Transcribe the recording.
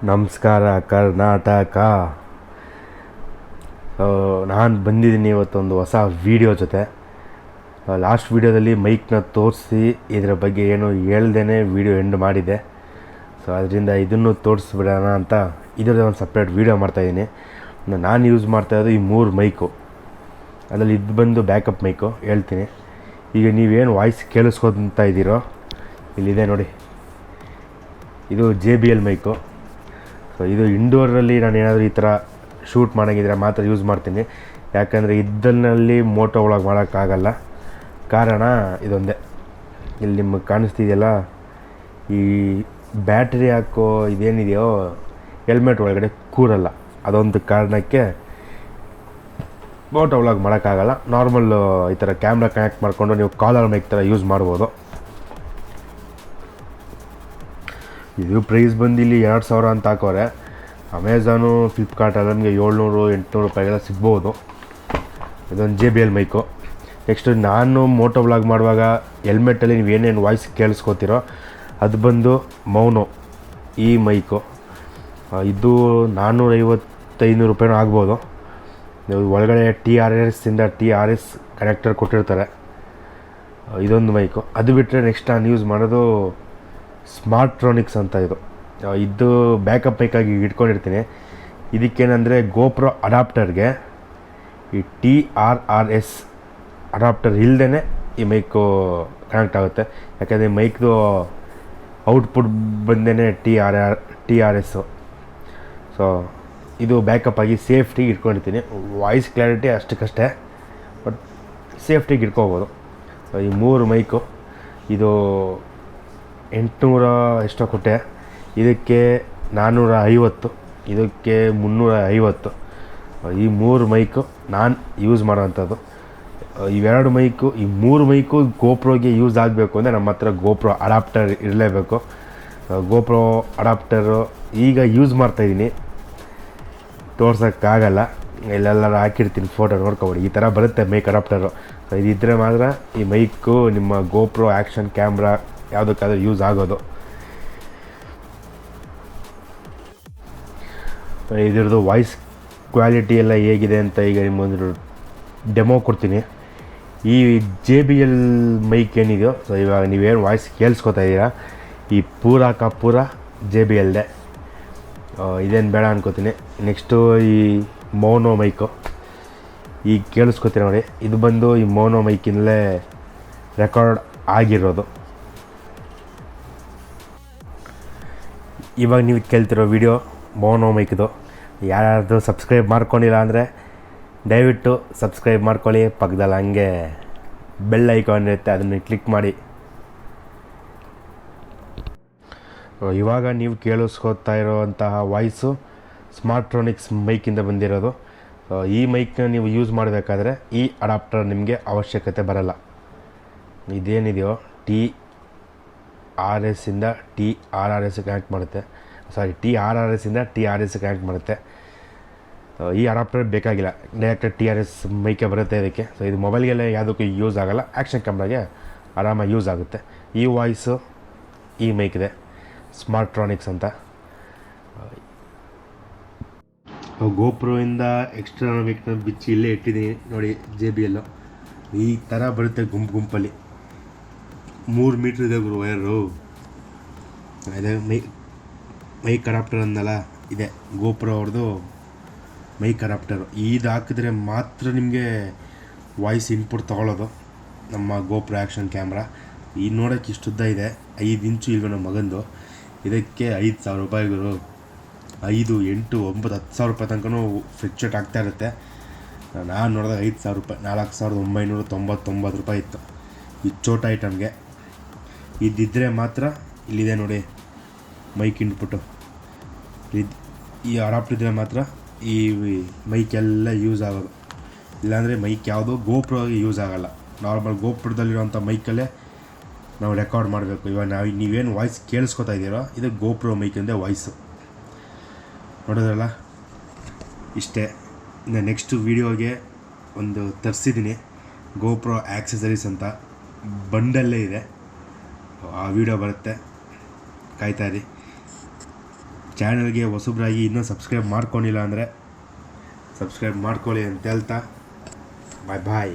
ನಮಸ್ಕಾರ ಕರ್ನಾಟಕ. ನಾನು ಬಂದಿದ್ದೀನಿ ಇವತ್ತೊಂದು ಹೊಸ ವೀಡಿಯೋ ಜೊತೆ. ಲಾಸ್ಟ್ ವೀಡಿಯೋದಲ್ಲಿ ಮೈಕ್ನ ತೋರಿಸಿ ಇದರ ಬಗ್ಗೆ ಏನು ಹೇಳ್ದೇ ವೀಡಿಯೋ ಎಂಡ್ ಮಾಡಿದೆ. ಸೊ ಅದರಿಂದ ಇದನ್ನು ತೋರಿಸ್ಬಿಡೋಣ ಅಂತ ಇದರದ್ದು ಒಂದು ಸಪ್ರೇಟ್ ವೀಡಿಯೋ ಮಾಡ್ತಾಯಿದ್ದೀನಿ. ನಾನು ಯೂಸ್ ಮಾಡ್ತಾಯಿದ್ದು ಈ 3 ಮೈಕು. ಅದರಲ್ಲಿ ಇದು ಬಂದು ಬ್ಯಾಕಪ್ ಮೈಕು ಹೇಳ್ತೀನಿ. ಈಗ ನೀವೇನು ವಾಯ್ಸ್ ಕೇಳಿಸ್ಕೊತಾ ಇದ್ದೀರೋ ಇಲ್ಲಿದೆ ನೋಡಿ, ಇದು JBL ಮೈಕು. ಸೊ ಇದು ಇಂಡೋರಲ್ಲಿ ನಾನು ಏನಾದರೂ ಈ ಥರ ಶೂಟ್ ಮಾಡೋಂಗಿದ್ರೆ ಮಾತ್ರ ಯೂಸ್ ಮಾಡ್ತೀನಿ. ಯಾಕಂದರೆ ಇದರಲ್ಲಿ ಮೋಟೋ ಒಳಗೆ ಮಾಡೋಕ್ಕಾಗಲ್ಲ. ಕಾರಣ ಇದೊಂದೇ, ಇಲ್ಲಿ ನಿಮಗೆ ಕಾಣಿಸ್ತಿದೆಯಲ್ಲ, ಈ ಬ್ಯಾಟ್ರಿ ಹಾಕೋ ಇದೇನಿದೆಯೋ ಹೆಲ್ಮೆಟ್ ಒಳಗಡೆ ಕೂರಲ್ಲ. ಅದೊಂದು ಕಾರಣಕ್ಕೆ ಮೋಟೋ ಒಳಗೆ ಮಾಡೋಕ್ಕಾಗಲ್ಲ. ನಾರ್ಮಲ್ ಈ ಥರ ಕ್ಯಾಮ್ರಾ ಕನೆಕ್ಟ್ ಮಾಡಿಕೊಂಡು ನೀವು ಕಾಲರ್ ಮೈಕ್ ಥರ ಯೂಸ್ ಮಾಡ್ಬೋದು. ಇದು ಪ್ರೈಸ್ ಬಂದು ಇಲ್ಲಿ 2000 ಅಂತ ಹಾಕೋರೆ. ಅಮೆಝಾನು, ಫ್ಲಿಪ್ಕಾರ್ಟ್ ಎಲ್ಲ ನಮಗೆ 700-800 ರೂಪಾಯಿಗೆಲ್ಲ ಸಿಗ್ಬೋದು. ಇದೊಂದು JBL ಮೈಕು. ನೆಕ್ಸ್ಟು ನಾನು ಮೋಟೋ ವ್ಲಾಗ್ ಮಾಡುವಾಗ ಹೆಲ್ಮೆಟ್ಟಲ್ಲಿ ನೀವು ಏನೇನು ವಾಯ್ಸ್ ಕೇಳಿಸ್ಕೊತೀರೋ ಅದು ಬಂದು ಮೌನೋ ಈ ಮೈಕು. ಇದು 450-500 ರೂಪಾಯಿನೂ ಆಗ್ಬೋದು. ಒಳಗಡೆ TRS ಕನೆಕ್ಟರ್ ಕೊಟ್ಟಿರ್ತಾರೆ. ಇದೊಂದು ಮೈಕು. ಅದು ಬಿಟ್ಟರೆ ನೆಕ್ಸ್ಟ್ ನಾನು ಯೂಸ್ ಮಾಡೋದು ಸ್ಮಾರ್ಟ್ರೋನಿಕ್ಸ್ ಅಂತ. ಇದು ಬ್ಯಾಕಪ್ ಮೈಕಾಗಿ ಇಟ್ಕೊಂಡಿರ್ತೀನಿ. ಇದಕ್ಕೇನೆಂದರೆ GoPro ಅಡಾಪ್ಟರ್ಗೆ ಈ TRS ಅಡಾಪ್ಟರ್ ಇಲ್ಲದೇ ಈ ಮೈಕು ಕನೆಕ್ಟ್ ಆಗುತ್ತೆ. ಯಾಕಂದರೆ ಮೈಕ್ದು ಔಟ್ಪುಟ್ ಬಂದೇ TRS. ಸೊ ಇದು ಬ್ಯಾಕಪ್ ಆಗಿ ಸೇಫ್ಟಿಗೆ ಇಟ್ಕೊಂಡಿರ್ತೀನಿ. ವಾಯ್ಸ್ ಕ್ಲಾರಿಟಿ ಅಷ್ಟಕ್ಕಷ್ಟೇ, ಬಟ್ ಸೇಫ್ಟಿಗೆ ಇಟ್ಕೋಬೋದು. ಈ 3 ಮೈಕು, ಇದು 800 ಎಷ್ಟೋ ಕೊಟ್ಟೆ. ಇದಕ್ಕೆ 450, ಇದಕ್ಕೆ 350. ಈ 3 ಮೈಕು ನಾನು ಯೂಸ್ ಮಾಡೋವಂಥದ್ದು. ಇವೆರಡು ಮೈಕು, ಈ 3 ಮೈಕು GoProಗೆ ಯೂಸ್ ಆಗಬೇಕು ಅಂದರೆ ನಮ್ಮ ಹತ್ರ GoPro ಅಡಾಪ್ಟರ್ ಇರಲೇಬೇಕು. GoPro ಅಡಾಪ್ಟರು ಈಗ ಯೂಸ್ ಮಾಡ್ತಾಯಿದ್ದೀನಿ, ತೋರ್ಸೋಕ್ಕಾಗಲ್ಲ. ಇಲ್ಲೆಲ್ಲರೂ ಹಾಕಿರ್ತೀನಿ, ಫೋಟೋ ನೋಡ್ಕೊಬೇಡಿ. ಈ ಥರ ಬರುತ್ತೆ ಮೈಕ್ ಅಡಾಪ್ಟರು. ಇದಿದ್ದರೆ ಮಾತ್ರ ಈ ಮೈಕು ನಿಮ್ಮ GoPro ಆ್ಯಕ್ಷನ್ ಕ್ಯಾಮ್ರಾ ಯಾವುದಕ್ಕಾದ್ರೂ ಯೂಸ್ ಆಗೋದು. ಇದ್ರದ್ದು ವಾಯ್ಸ್ ಕ್ವಾಲಿಟಿ ಎಲ್ಲ ಹೇಗಿದೆ ಅಂತ ಈಗ ನಿಮ್ಮೊಂದು ಡೆಮೋ ಕೊಡ್ತೀನಿ. ಈ JBL ಮೈಕ್ ಏನಿದೆಯೋ, ಸೊ ಇವಾಗ ನೀವೇನು ವಾಯ್ಸ್ ಕೇಳಿಸ್ಕೊತಾ ಇದ್ದೀರಾ, ಈ ಪೂರ JBLದೆ. ಇದೇನು ಬೇಡ ಅನ್ಕೋತೀನಿ. ನೆಕ್ಸ್ಟು ಈ ಮೋನೋ ಮೈಕು ಈಗ ಕೇಳಿಸ್ಕೊತೀನಿ ನೋಡಿ. ಇದು ಬಂದು ಈ ಮೋನೋ ಮೈಕಿನಲ್ಲೇ ರೆಕಾರ್ಡ್ ಆಗಿರೋದು. ಇವಾಗ ನೀವು ಕೇಳ್ತಿರೋ ವಿಡಿಯೋ ಮೋನೋ ಮೈಕ್ದು. ಯಾರ್ಯಾರ್ದು ಸಬ್ಸ್ಕ್ರೈಬ್ ಮಾಡ್ಕೊಂಡಿಲ್ಲ ಅಂದರೆ ದಯವಿಟ್ಟು ಸಬ್ಸ್ಕ್ರೈಬ್ ಮಾಡ್ಕೊಳ್ಳಿ. ಪಕ್ಕದಲ್ಲಿ ಹಂಗೆ ಬೆಲ್ ಐಕಾನ್ ಇರುತ್ತೆ, ಅದನ್ನು ಕ್ಲಿಕ್ ಮಾಡಿ. ಇವಾಗ ನೀವು ಕೇಳಿಸ್ಕೊತಾ ಇರೋವಂತಹ ವಾಯ್ಸು ಸ್ಮಾರ್ಟ್ರೋನಿಕ್ಸ್ ಮೈಕಿಂದ ಬಂದಿರೋದು. ಈ ಮೈಕ್ನ ನೀವು ಯೂಸ್ ಮಾಡಬೇಕಾದ್ರೆ ಈ ಅಡಾಪ್ಟರ್ ನಿಮಗೆ ಅವಶ್ಯಕತೆ ಬರಲ್ಲ. ಇದೇನಿದೆಯೋ TRS ಇಂದ TRRS ಕನೆಕ್ಟ್ ಮಾಡುತ್ತೆ. TRRS ಇಂದ TRS ಕನೆಕ್ಟ್ ಮಾಡುತ್ತೆ. ಈ ಅಡಾಪ್ಟರ್ ಬೇಕಾಗಿಲ್ಲ, ಡೈರೆಕ್ಟ್ TRS ಮೈಕೆ ಬರುತ್ತೆ ಇದಕ್ಕೆ. ಸೊ ಇದು ಮೊಬೈಲ್ಗೆಲ್ಲ ಯಾವುದಕ್ಕೂ ಯೂಸ್ ಆಗೋಲ್ಲ, ಆ್ಯಕ್ಷನ್ ಕ್ಯಾಮ್ರಾಗೆ ಆರಾಮಾಗಿ ಯೂಸ್ ಆಗುತ್ತೆ. ಈ ವಾಯ್ಸು ಈ ಮೈಕಿದೆ, ಸ್ಮಾರ್ಟ್ರೋನಿಕ್ಸ್ ಅಂತ. GoProಯಿಂದ ಎಕ್ಸ್ಟ್ರಾ ಮೈಕ್ನ ಬಿಚ್ಚಿ ಇಲ್ಲೇ ಇಟ್ಟಿದ್ದೀನಿ ನೋಡಿ. JBL ಈ ಥರ ಬರುತ್ತೆ ಗುಂಪಲ್ಲಿ. 3 ಮೀಟ್ರ್ ಇದೆ ಗುರು ವೈರು. ಅದೇ ಮೈಕ್ ಅಡಾಪ್ಟರ್ ಅಂದಲ್ಲ, ಇದೆ GoPro ಅವ್ರದ್ದು ಮೈಕ್ ಅಡಾಪ್ಟರು. ಇದು ಹಾಕಿದ್ರೆ ಮಾತ್ರ ನಿಮಗೆ ವಾಯ್ಸ್ ಇನ್ಪುಟ್ ತೊಗೊಳ್ಳೋದು ನಮ್ಮ GoPro ಆ್ಯಕ್ಷನ್ ಕ್ಯಾಮ್ರಾ. ಈ ನೋಡೋಕ್ಕೆ ಇಷ್ಟುದ್ದ ಇದೆ, 5 ಇಂಚು ಈಗ ನಮ್ಮ ಮಗಂದು. ಇದಕ್ಕೆ 5000 ರೂಪಾಯಿಗಳು, 5, 8, 9, 10,000 ರೂಪಾಯಿ ತನಕನೂ ಫ್ಲಿಕ್ಚುಯೇಟ್ ಆಗ್ತಾ ಇರುತ್ತೆ. ನಾನು ನೋಡಿದಾಗ 5000 ರೂಪಾಯಿ, 4999 ರೂಪಾಯಿ ಇತ್ತು ಈ ಚೋಟ ಐಟಮ್ಗೆ. ಇದ್ದಿದ್ದರೆ ಮಾತ್ರ ಇಲ್ಲಿದೆ ನೋಡಿ ಮೈಕ್ ಇನ್ಪುಟ್ಟು. ಈ ಅಡಾಪ್ಟರ್ ಇದ್ದರೆ ಮಾತ್ರ ಈ ಮೈಕೆಲ್ಲ ಯೂಸ್ ಆಗೋದು. ಇಲ್ಲಾಂದರೆ ಮೈಕ್ ಯಾವುದು GoProಗೆ ಯೂಸ್ ಆಗೋಲ್ಲ. ನಾರ್ಮಲ್ GoProದಲ್ಲಿರೋಂಥ ಮೈಕಲ್ಲೇ ನಾವು ರೆಕಾರ್ಡ್ ಮಾಡಬೇಕು. ಇವಾಗ ನೀವೇನು ವಾಯ್ಸ್ ಕೇಳಿಸ್ಕೊತಾ ಇದ್ದೀರೋ ಇದು GoPro ಮೈಕಿಂದ ವಾಯ್ಸು. ನೋಡೋದ್ರಲ್ಲ, ಇಷ್ಟೇ. ಇನ್ನು ನೆಕ್ಸ್ಟ್ ವೀಡಿಯೋಗೆ ಒಂದು ತರಿಸಿದ್ದೀನಿ GoPro ಆಕ್ಸೆಸರೀಸ್ ಅಂತ, ಬಂಡಲ್ಲೇ ಇದೆ. ಆ ವಿಡಿಯೋ ಬರುತ್ತೆ, ಕಾಯ್ತಾ ಇರಿ. ಚಾನಲ್ಗೆ ಹೊಸಬ್ರಾಗಿ ಇನ್ನೂ ಸಬ್ಸ್ಕ್ರೈಬ್ ಮಾಡ್ಕೊಂಡಿಲ್ಲ ಅಂದರೆ ಸಬ್ಸ್ಕ್ರೈಬ್ ಮಾಡ್ಕೊಳ್ಳಿ ಅಂತ ಹೇಳ್ತಾ ಬಾಯ್ ಬಾಯ್.